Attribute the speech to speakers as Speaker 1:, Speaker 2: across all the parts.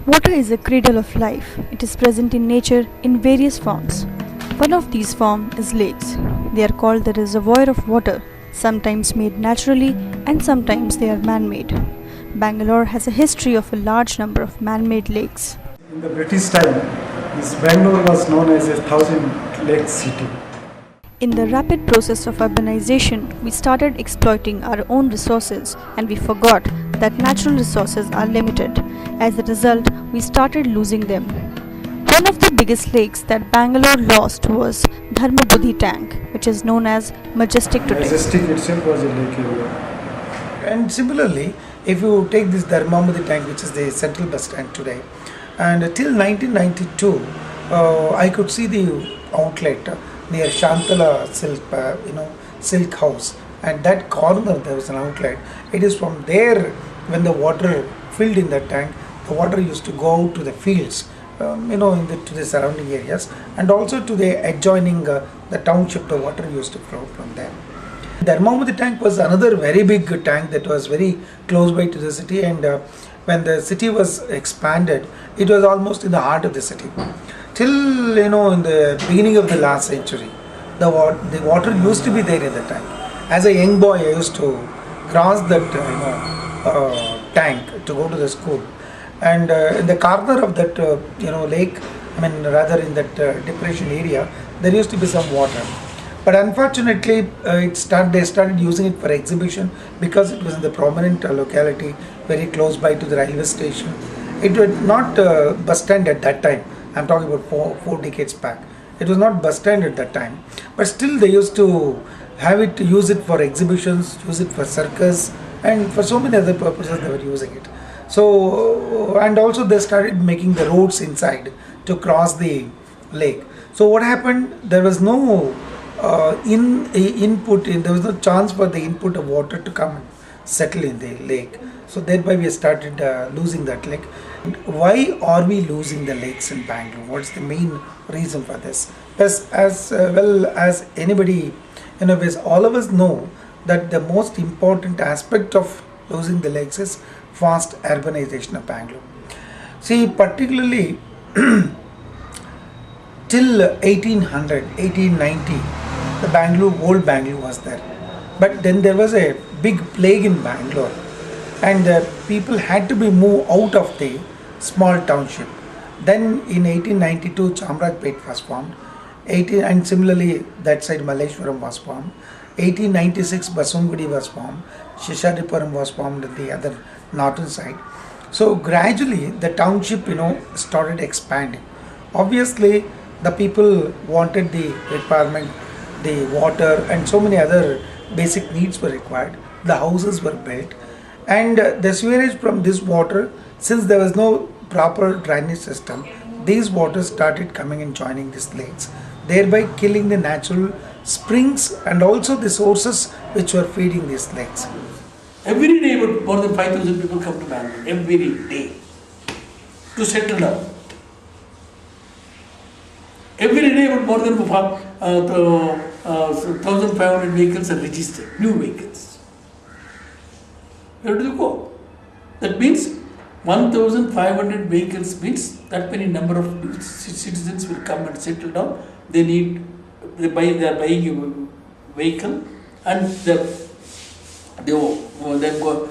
Speaker 1: Water is a cradle of life. It is present in nature in various forms. One of these forms is lakes. They are called the reservoir of water, sometimes made naturally and sometimes they are man-made. Bangalore has a history of a large number of man-made lakes.
Speaker 2: In the British time, this Bangalore was known as a thousand lake city.
Speaker 1: In the rapid process of urbanization, we started exploiting our own resources and we forgot that natural resources are limited. As a result, we started losing them. One of the biggest lakes that Bangalore lost was Dharmabuddhi Tank, which is known as Majestic today.
Speaker 2: Majestic itself was a lake area.
Speaker 3: And similarly, if you take this Dharmabuddhi Tank, which is the central bus stand today, and till 1992, I could see the outlet near Shantala Silk House. At that corner, there was an outlet. It is from there, when the water filled in that tank, the water used to go out to the fields, to the surrounding areas, and also to the adjoining the township. The water used to flow from there. Dharmabuddhi Tank was another very big tank that was very close by to the city, and when the city was expanded, it was almost in the heart of the city. Till in the beginning of the last century, the water used to be there in the tank. As a young boy, I used to cross that tank to go to the school, and in the corner of that lake, in that depression area, there used to be some water. But unfortunately, they started using it for exhibition because it was in the prominent locality, very close by to the railway station. It was not bus stand at that time. I'm talking about four decades back. It was not bus stand at that time, but still they used to use it for exhibitions, use it for circus, and for so many other purposes they were using it. So, and also they started making the roads inside to cross the lake. So what happened? There was no there was no chance for the input of water to come and settle in the lake. So thereby we started losing that lake. Why are we losing the lakes in Bangalore? What's the main reason for this? As well as anybody, as all of us know that the most important aspect of losing the lakes is fast urbanization of Bangalore. See, particularly till 1800, 1890, the old Bangalore was there. But then there was a big plague in Bangalore, and people had to be moved out of the small township. Then in 1892, Chamrajpet was formed. And similarly, that side Malleshwaram was formed. 1896, Basungudi was formed. Shishadipuram was formed at the other northern side. So gradually, the township, started expanding. Obviously, the people wanted the requirement, the water, and so many other basic needs were required. The houses were built, and the sewerage from this water, since there was no proper drainage system, these waters started coming and joining these lakes, thereby killing the natural springs and also the sources which were feeding these lakes.
Speaker 4: Every day more than 5,000 people come to Bangalore, every day, to settle down. Every day more than 1,500 vehicles are registered, new vehicles. Where do you go? That means 1,500 vehicles means that many number of citizens will come and settle down. They are buying a vehicle, and they then go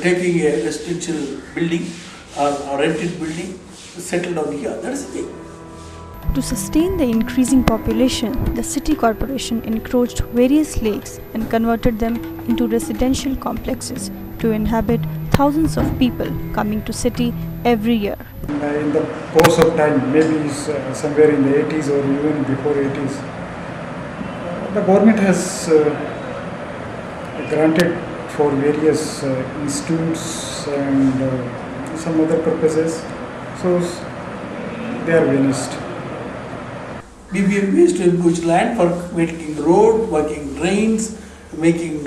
Speaker 4: taking a residential building or rented building to settle down here. That is the thing.
Speaker 1: To sustain the increasing population, the city corporation encroached various lakes and converted them into residential complexes to inhabit thousands of people coming to city every year.
Speaker 2: In the course of time, maybe somewhere in the 80s or even before 80s, the government has granted for various institutes and some other purposes, so they are vanished.
Speaker 4: We used to encroach land for making road, making drains, making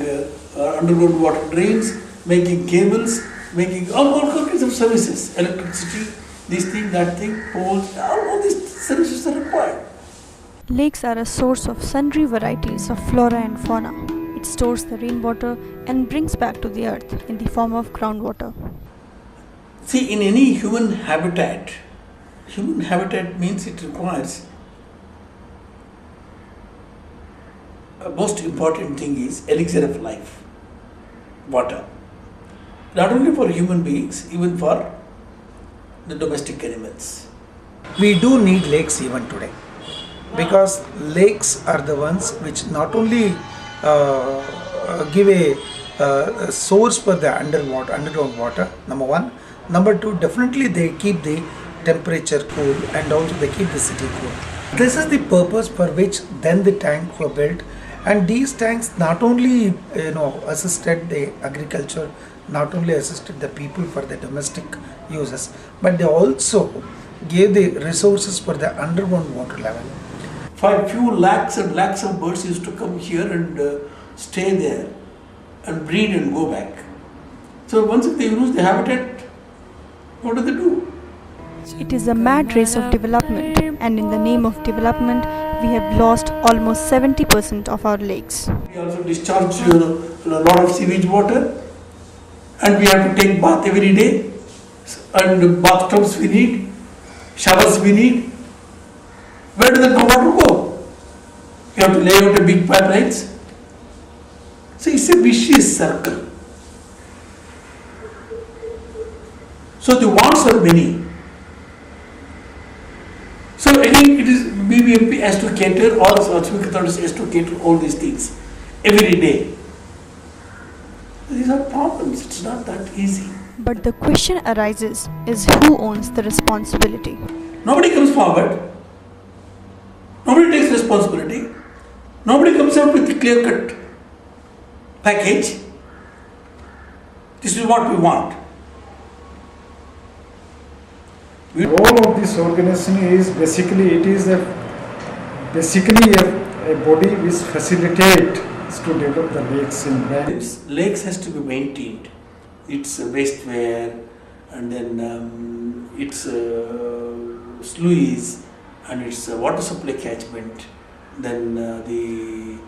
Speaker 4: underground water drains, making cables, making all kinds of services, electricity, this thing, that thing, poles, all these services are required.
Speaker 1: Lakes are a source of sundry varieties of flora and fauna. It stores the rainwater and brings back to the earth in the form of groundwater.
Speaker 4: See, in any human habitat means it requires a most important thing is elixir of life, water. Not only for human beings, even for the domestic animals.
Speaker 3: We do need lakes even today, because lakes are the ones which not only give a source for the underground water, number one. Number two, definitely they keep the temperature cool, and also they keep the city cool. This is the purpose for which then the tanks were built, and these tanks not only assisted the agriculture, not only assisted the people for the domestic uses, but they also gave the resources for the underground water level.
Speaker 4: For a few lakhs and lakhs of birds used to come here and stay there and breed and go back. So once they lose the habitat, what do?
Speaker 1: It is a mad race of development, and in the name of development, we have lost almost 70% of our lakes.
Speaker 4: We also discharge a lot of sewage water, and we have to take bath every day, and bathtubs we need, showers we need. Where does the water go? We have to lay out a big pipelines. So it's a vicious circle. So the wants are many. So again, it is BBMP has to cater, all the civic authorities has to cater all these things every day. These are problems. It's not that easy.
Speaker 1: But the question arises is who owns the responsibility?
Speaker 4: Nobody comes forward. Nobody takes responsibility. Nobody comes out with a clear-cut package. This is what we want.
Speaker 2: The role of this organization is basically a body which facilitates to develop the lakes in Bangalore.
Speaker 4: Lakes has to be maintained. It's wasteware, and then it's sluice, and it's water supply catchment. Then the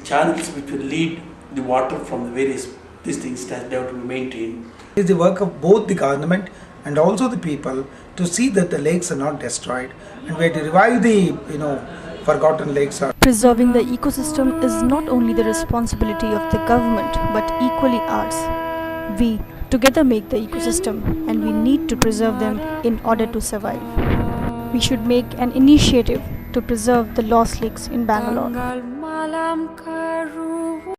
Speaker 4: channels which will lead the water from the various these things that they have to be maintained.
Speaker 3: It is the work of both the government and also the people to see that the lakes are not destroyed, and we have to revive the forgotten lakes.
Speaker 1: Preserving the ecosystem is not only the responsibility of the government but equally ours. We together make the ecosystem, and we need to preserve them in order to survive. We should make an initiative to preserve the lost lakes in Bangalore.